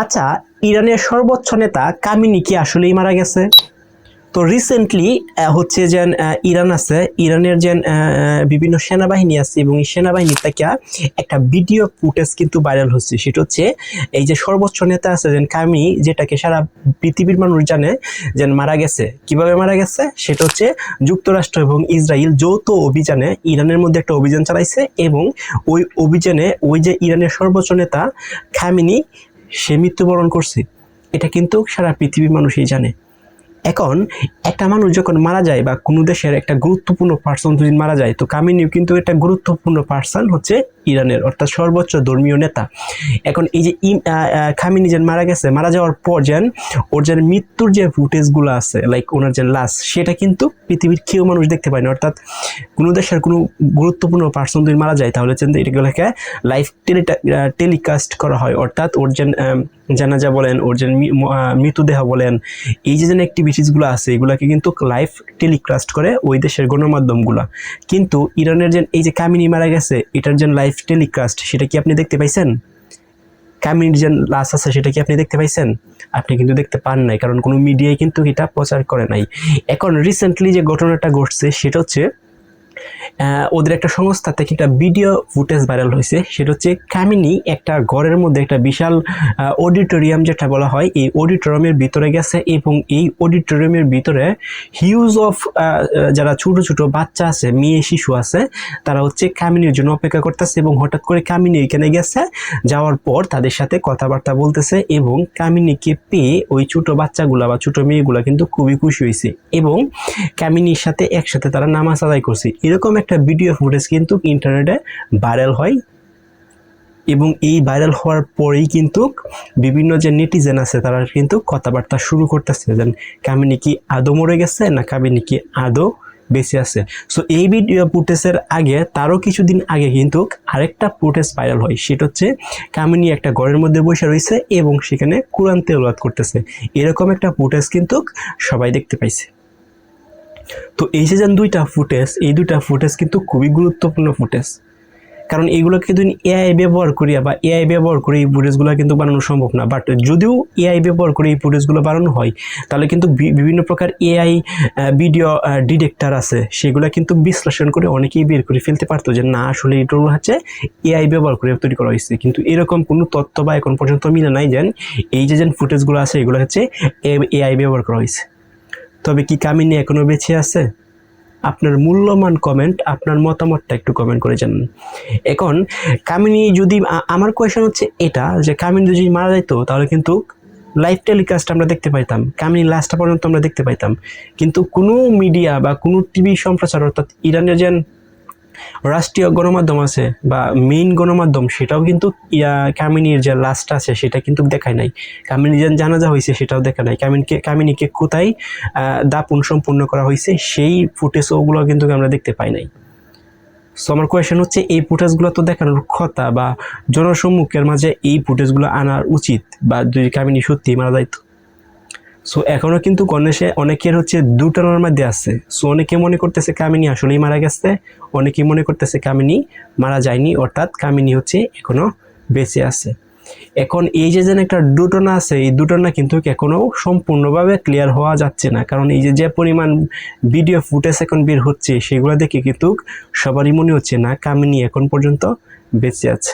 আচ্ছা, ইরানের সর্বোচ্চ নেতা কামিনি কি আসলেই মারা গেছে? তো রিসেন্টলি হচ্ছে যে ইরান আছে, ইরানের যে বিভিন্ন সেনাবাহিনী আছে এবং এই সেনাবাহিনী থেকে একটা ভিডিও ফুটেজ কিন্তু ভাইরাল হচ্ছে। সেটা হচ্ছে এই যে সর্বোচ্চ নেতা আছে যে কামিনি, যেটাকে সারা পৃথিবীর মানুষ জানে যে মারা গেছে। কিভাবে মারা গেছে সেটা হচ্ছে যুক্তরাষ্ট্র এবং ইসরায়েল যৌথ অভিযানে ইরানের মধ্যে একটা অভিযান চালাইছে এবং ওই অভিযানে ওই যে ইরানের সর্বোচ্চ নেতা খামেনি সে মৃত্যুবরণ করছে। এটা কিন্তু সারা পৃথিবীর মানুষই জানে। এখন একটা মানুষ যখন মারা যায় বা কোনো দেশের একটা গুরুত্বপূর্ণ পার্সন যদি মারা যায়, তো কামিনিও কিন্তু একটা গুরুত্বপূর্ণ পার্সন হচ্ছে ইরানের, অর্থাৎ সর্বোচ্চ ধর্মীয় নেতা। এখন এই যে খামেনি যেন মারা গেছে, মারা যাওয়ার পর যেন ওর যেন মৃত্যুর যে ফুটেজগুলো আছে, লাইক ওনার যে লাশ, সেটা কিন্তু পৃথিবীর কেউ মানুষ দেখতে পায় না। অর্থাৎ কোনো দেশের কোনো গুরুত্বপূর্ণ পার্সন যদি মারা যায় তাহলে কিন্তু এটাগুলোকে লাইভ টেলিকাস্ট করা হয়। অর্থাৎ ওর যেন জানাজা বলেন, ওর যেন মৃতদেহ বলেন, এই যে অ্যাক্টিভিটিসগুলো আছে এগুলাকে কিন্তু লাইভ টেলিকাস্ট করে ওই দেশের গণমাধ্যমগুলো। কিন্তু ইরানের যে এই যে কামিনি মারা গেছে, এটার যে লাইভ টেলিকাস্ট সেটা কি আপনি দেখতে পাইছেন? কামিনির যে লাশ আছে সেটা কি আপনি দেখতে পাইছেন? আপনি কিন্তু দেখতে পান নাই, কারণ কোনো মিডিয়ায় কিন্তু এটা প্রচার করে নাই। এখন রিসেন্টলি যে ঘটনাটা ঘটছে সেটা হচ্ছে ওদের একটা সংস্থা থেকে একটা ভিডিও ফুটেজ ভাইরাল হয়েছে। সেটা হচ্ছে কামিনি একটা ঘরের মধ্যে একটা বিশাল অডিটোরিয়াম যেটা বলা হয়, এই অডিটোরিয়ামের ভিতরে গেছে এবং এই অডিটোরিয়ামের ভিতরে হিউজ অফ যারা ছোট ছোট বাচ্চা আছে, মেয়ে শিশু আছে, তারা হচ্ছে কামিনির জন্য অপেক্ষা করতেছে এবং হঠাৎ করে কামিনি এখানে গেছে। যাওয়ার পর তাদের সাথে কথাবার্তা বলতেছে এবং কামিনিকে পেয়ে ওই ছোট বাচ্চাগুলা বা ছোট মেয়েগুলা কিন্তু খুবই খুশি হয়েছে এবং কামিনির সাথে একসাথে তারা নামাজ আদায় করছে। এরকম একটা ভিডিও ফুটেজ কিন্তু ইন্টারনেটে ভাইরাল হয় এবং এই ভাইরাল হওয়ার পরেই কিন্তু বিভিন্ন যে নেটিজেন আছে তারা কিন্তু কথাবার্তা শুরু করতেছে যে কামিনি কি আদৌ মরে গেছে না কামিনি কি আদৌ বেঁচে আছে। সো এই ভিডিও ফুটেজের আগে, তারও কিছুদিন আগে কিন্তু আরেকটা ফুটেজ ভাইরাল হয়। সেটা হচ্ছে কামিনি একটা ঘরের মধ্যে বসে রয়েছে এবং সেখানে কোরআন তেলাওয়াত করতেছে। এরকম একটা ফুটেজ কিন্তু সবাই দেখতে পাইছে। তো এই যে দুইটা ফুটেজ, এই দুইটা ফুটেজ কিন্তু খুবই গুরুত্বপূর্ণ ফুটেজ, কারণ এইগুলোকে যদি এআই ব্যবহার করি বা এআই ব্যবহার করে এই ফুটেজগুলো কিন্তু বানানো সম্ভব না। বাট যদিও এআই ব্যবহার করে এই ফুটেজগুলো বানানো হয়, তাহলে কিন্তু বিভিন্ন প্রকার এআই ভিডিও ডিটেক্টর আছে, সেগুলো কিন্তু বিশ্লেষণ করে অনেকেই বের করে ফেলতে পারতো যে না আসলে এটা হচ্ছে এআই ব্যবহার করে তৈরি করা হয়েছে। কিন্তু এরকম কোনো তথ্য বা এখন পর্যন্ত মিলে নাই যে এই যে ফুটেজগুলো আছে এগুলো হচ্ছে এআই ব্যবহার করা হয়েছে। তবে কি কামিনী এখনো বেঁচে আছে? আপনার মূল্যবান কমেন্ট, আপনার মতামতটা একটু কমেন্ট করে জানান। এখন কামিনী যদি, আমার কোয়েশ্চেন হচ্ছে এটা যে কামিনী যদি মারা যেত তাহলে কিন্তু লাইভ টেলিকাস্ট আমরা দেখতে পাইতাম, কামিনী লাস্টটা পর্যন্ত আমরা দেখতে পাইতাম। কিন্তু কোনো মিডিয়া বা কোনো টিভি সম্প্রচার, অর্থাৎ ইরানের যে রাষ্ট্রীয় গণমাধ্যম আছে বা মেইন গণমাধ্যম, সেটাও কিন্তু কামিনীর যে লাস্ট আছে সেটা কিন্তু দেখায় নাই। কামিনী যে জানাজা হয়েছে সেটাও দেখা নাই। কামিনীকে কোথায় দাপন সম্পূর্ণ করা হয়েছে সেই ফুটেজ ওগুলো কিন্তু আমরা দেখতে পাই নাই। সো আমার কোয়েশ্চেন হচ্ছে এই ফুটেজগুলো তো দেখানোর কথা বা জনসম্মুখের মাঝে এই ফুটেজগুলো আনার উচিত, বা যদি কামিনী সত্যি মারা যাইতো। সো এখনো কিন্তু গণেশে অনেকের হচ্ছে দুটানোর মধ্যে আছে। সো অনেকে মনে করতেছে কামিনী আসলেই মারা গেছে, অনেকে মনে করতেছে কামিনী মারা যায়নি, অর্থাৎ কামিনী হচ্ছে এখনো বেঁচে আছে। এখন এই যে একটা দুটনা আছে, এই দুটনা কিন্তু এখনো সম্পূর্ণভাবে ক্লিয়ার হওয়া যাচ্ছে না, কারণ এই যে পরিমাণ ভিডিও ফুটেজ এখন বের হচ্ছে সেগুলো দেখে কিন্তু সবারই মনে হচ্ছে না কামিনী এখন পর্যন্ত বেঁচে আছে।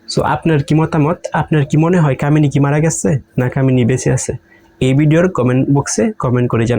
সো আপনার কি মতামত? আপনার কি মনে হয় কামিনী কি মারা গেছে না কামিনী বেঁচে আছে? এই ভিডিওর কমেন্ট বক্সে কমেন্ট করে জানান।